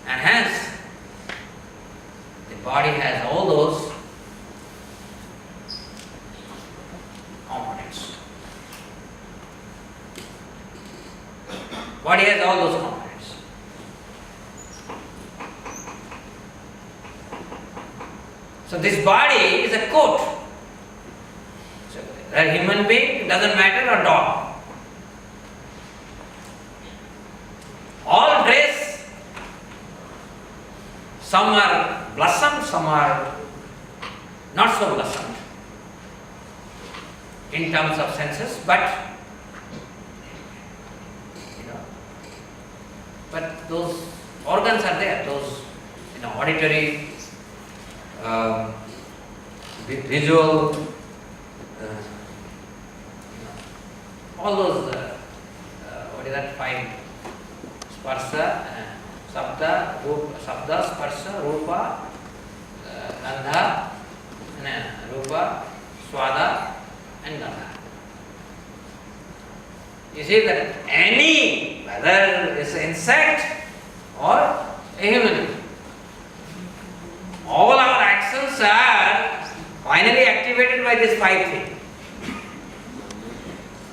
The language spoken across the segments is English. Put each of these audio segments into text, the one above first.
And hence, the body has all those components. Body has all those components. So this body is a coat. So a human being, doesn't matter, or dog. All dress, some are blossomed, some are not so blossomed in terms of senses, but those organs are there, those auditory, visual, all those, what is that, five, sparsha, sabda, sparsha, rupa, gandha, rupa, swada and gandha. You see that any, whether it's an insect or a human being, all our actions are finally activated by this five things.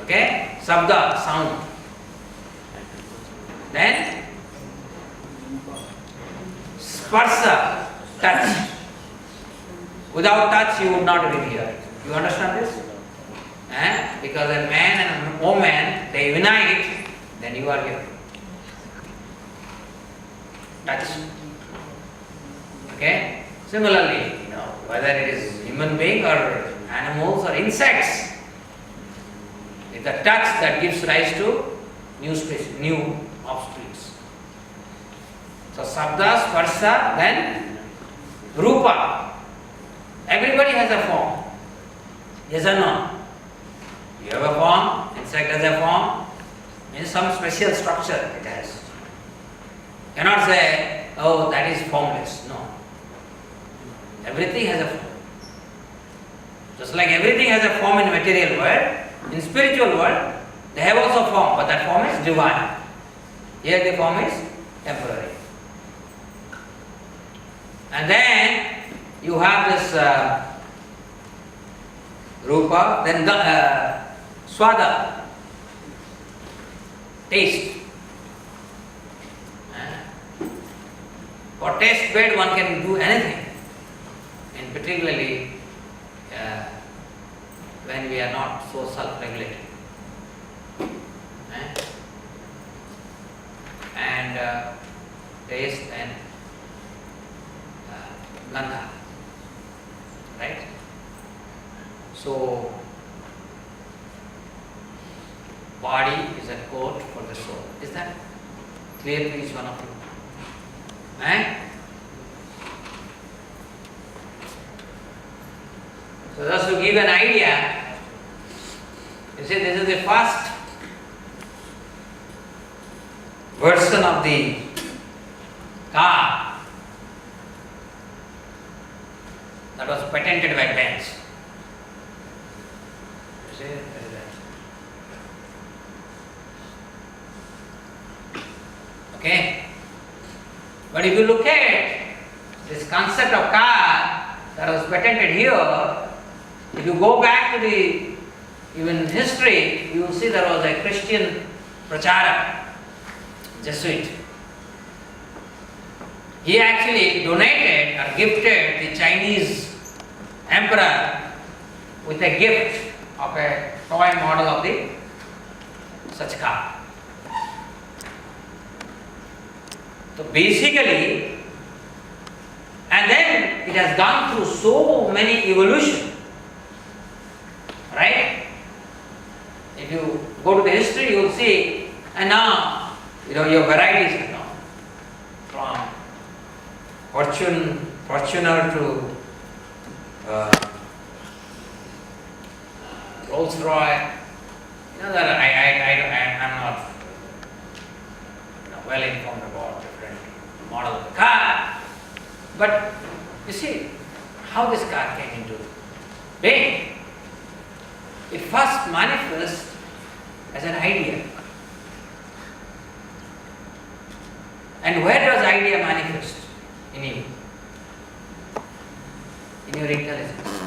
Okay? Sabda, sound. Then sparsha, touch. Without touch you would not be here. You understand this? Because a man and a woman, they unite, then you are here. Touch. Okay? Similarly, whether it is human being or animals or insects, it's the touch that gives rise to new offsprings. So sabda, sparsha, then rupa. Everybody has a form. Yes or no? You have a form, insect has a form, means some special structure it has. Cannot say, oh, that is formless. No. Everything has a form. Just like everything has a form in material world, in spiritual world, they have also form, but that form is divine. Here the form is temporary. And then you have this rupa, then swada, taste. For taste bed one can do anything, and particularly when we are not so self-regulated. And taste and gandha. Right? So, body is a coat for the soul. Is that clear to each one of you? So just to give an idea, you see this is the first version of the car that was patented by Benz. You see, there is that. Okay? But if you look at this concept of car that was patented here, if you go back to the even history, you will see there was a Christian Pracharak, Jesuit. He actually donated or gifted the Chinese emperor with a gift of a toy model of the such car. So basically, and then it has gone through so many evolution, right? If you go to the history, you will see, and now, your varieties are now from Fortuner to Rolls Royce. That I'm not well informed about different models of the car. But you see how this car came into being. It first manifests as an idea. And where does idea manifest in you, in your intelligence.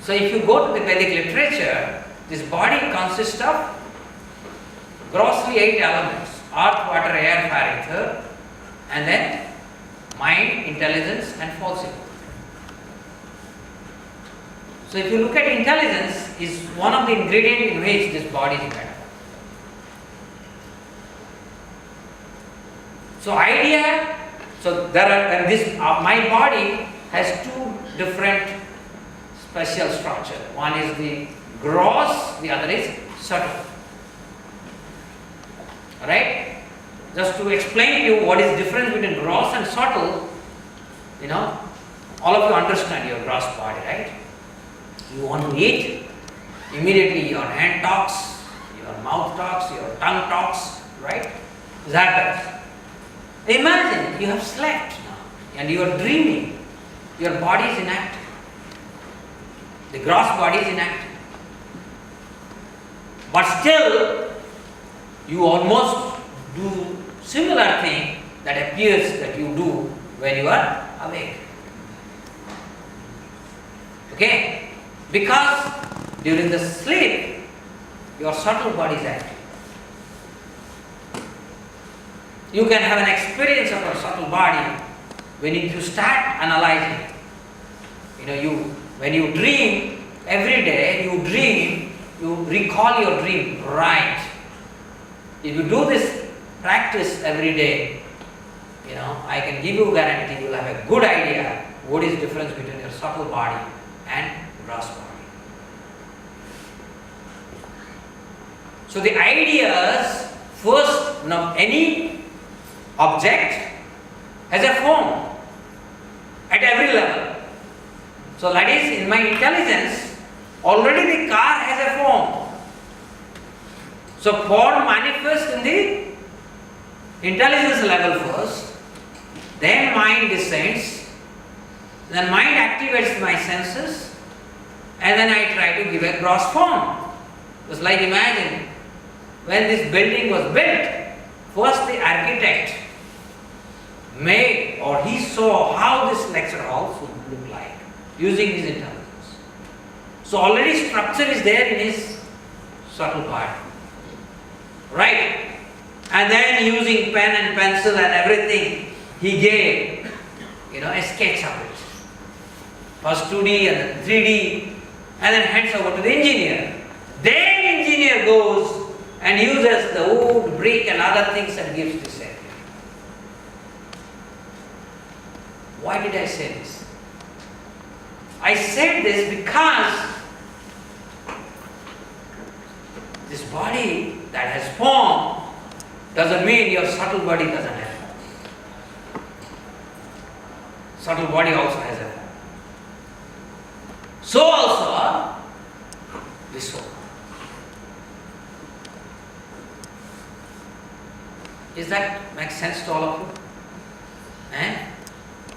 So if you go to the Vedic literature, this body consists of grossly 8 elements: earth, water, air, fire, ether, and then mind, intelligence, and falsehood. So if you look at intelligence, is one of the ingredients in which this body is made up. So idea, so there are, and this my body has 2 different special structure. One is the gross, the other is subtle. Alright? Just to explain to you what is the difference between gross and subtle, all of you understand your gross body, right? You want to eat, immediately your hand talks, your mouth talks, your tongue talks, right? This happens. Imagine you have slept now and you are dreaming. Your body is inactive. The gross body is inactive. But still, you almost do similar thing that appears that you do when you are awake. Okay? Because during the sleep, your subtle body is active. You can have an experience of your subtle body when you start analyzing. When you dream, every day you dream, you recall your dream, right? If you do this practice every day, I can give you guarantee you will have a good idea what is the difference between your subtle body and gross body. So the ideas, first, any object has a form at every level. So that is, in my intelligence, already the car has a form. So form manifests in the intelligence level first, then mind descends, then mind activates my senses, and then I try to give a gross form. Just like imagine, when this building was built, first the architect made, or he saw how this lecture hall should look like, using his intelligence. So already structure is there in his subtle body. Right? And then using pen and pencil and everything, he gave, a sketch of it. First 2D and then 3D, and then hands over to the engineer. Then engineer goes and uses the wood, brick and other things and gives this area. Why did I say this? I said this because this body that has form doesn't mean your subtle body doesn't have form. Subtle body also has a form. So also this soul. Is that make sense to all of you?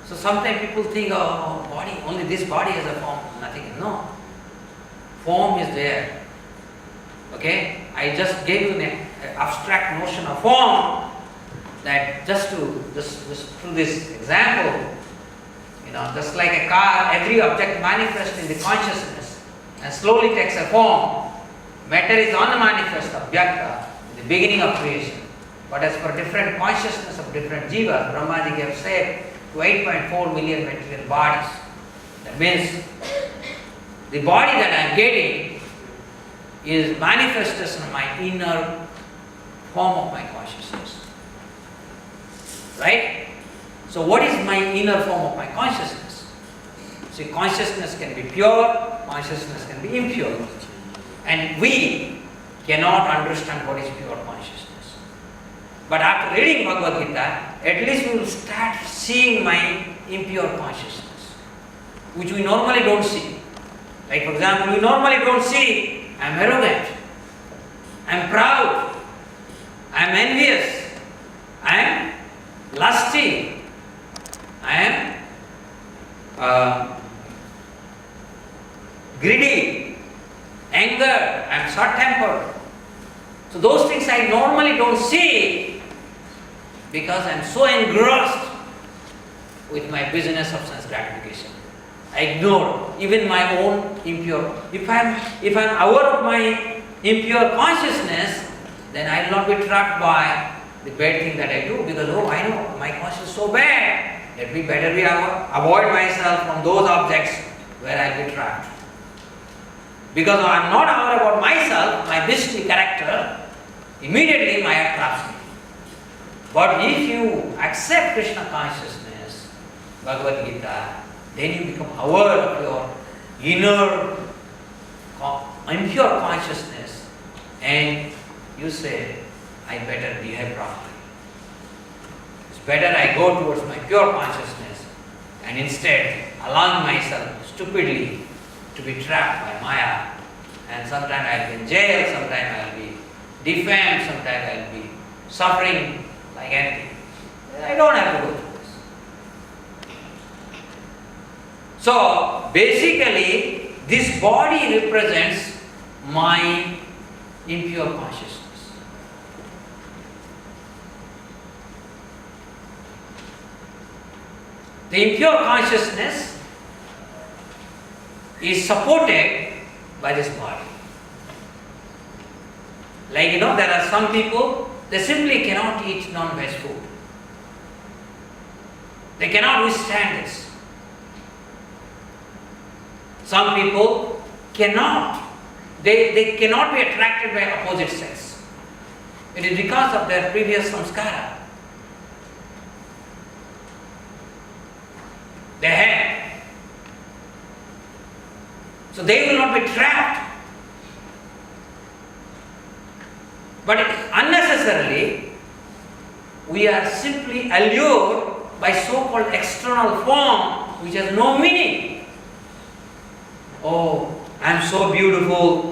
So sometimes people think, body, only this body has a form, nothing. No. Form is there. Okay? I just gave you an abstract notion of form that just through this example, just like a car, every object manifests in the consciousness and slowly takes a form. Matter is unmanifest, abhyakta, in the beginning of creation. But as for different consciousness of different jivas, Brahmaji gave shape to 8.4 million material bodies. That means the body that I am getting is manifestation of my inner form of my consciousness. Right? So what is my inner form of my consciousness? See, consciousness can be pure, consciousness can be impure. And we cannot understand what is pure consciousness. But after reading Bhagavad Gita, at least we will start seeing my impure consciousness, which we normally don't see. Like for example, we normally don't see, I am arrogant, I am proud, I am envious, I am lusty, I am greedy, anger, I am short-tempered. So those things I normally don't see because I am so engrossed with my business of sense gratification. I ignore even my own impure. If I am aware of my impure consciousness, then I will not be trapped by the bad thing that I do, because I know my conscience is so bad. Let me better avoid myself from those objects where I will be trapped. Because I am not aware about myself, my mystery character, immediately Maya traps me. But if you accept Krishna consciousness, Bhagavad Gita, then you become aware of your inner impure consciousness, and you say, I better behave properly. It's better I go towards my pure consciousness and instead allowing myself stupidly to be trapped by Maya. And sometimes I'll be in jail, sometimes I'll be defamed, sometimes I'll be suffering like anything. I don't have to go through this. So basically, this body represents my impure consciousness. The impure consciousness is supported by this body. Like there are some people, they simply cannot eat non-veg food. They cannot withstand this. Some people cannot. They cannot be attracted by opposite sex. It is because of their previous samskara. They have. So they will not be trapped. But unnecessarily, we are simply allured by so-called external form which has no meaning. Oh, I am so beautiful.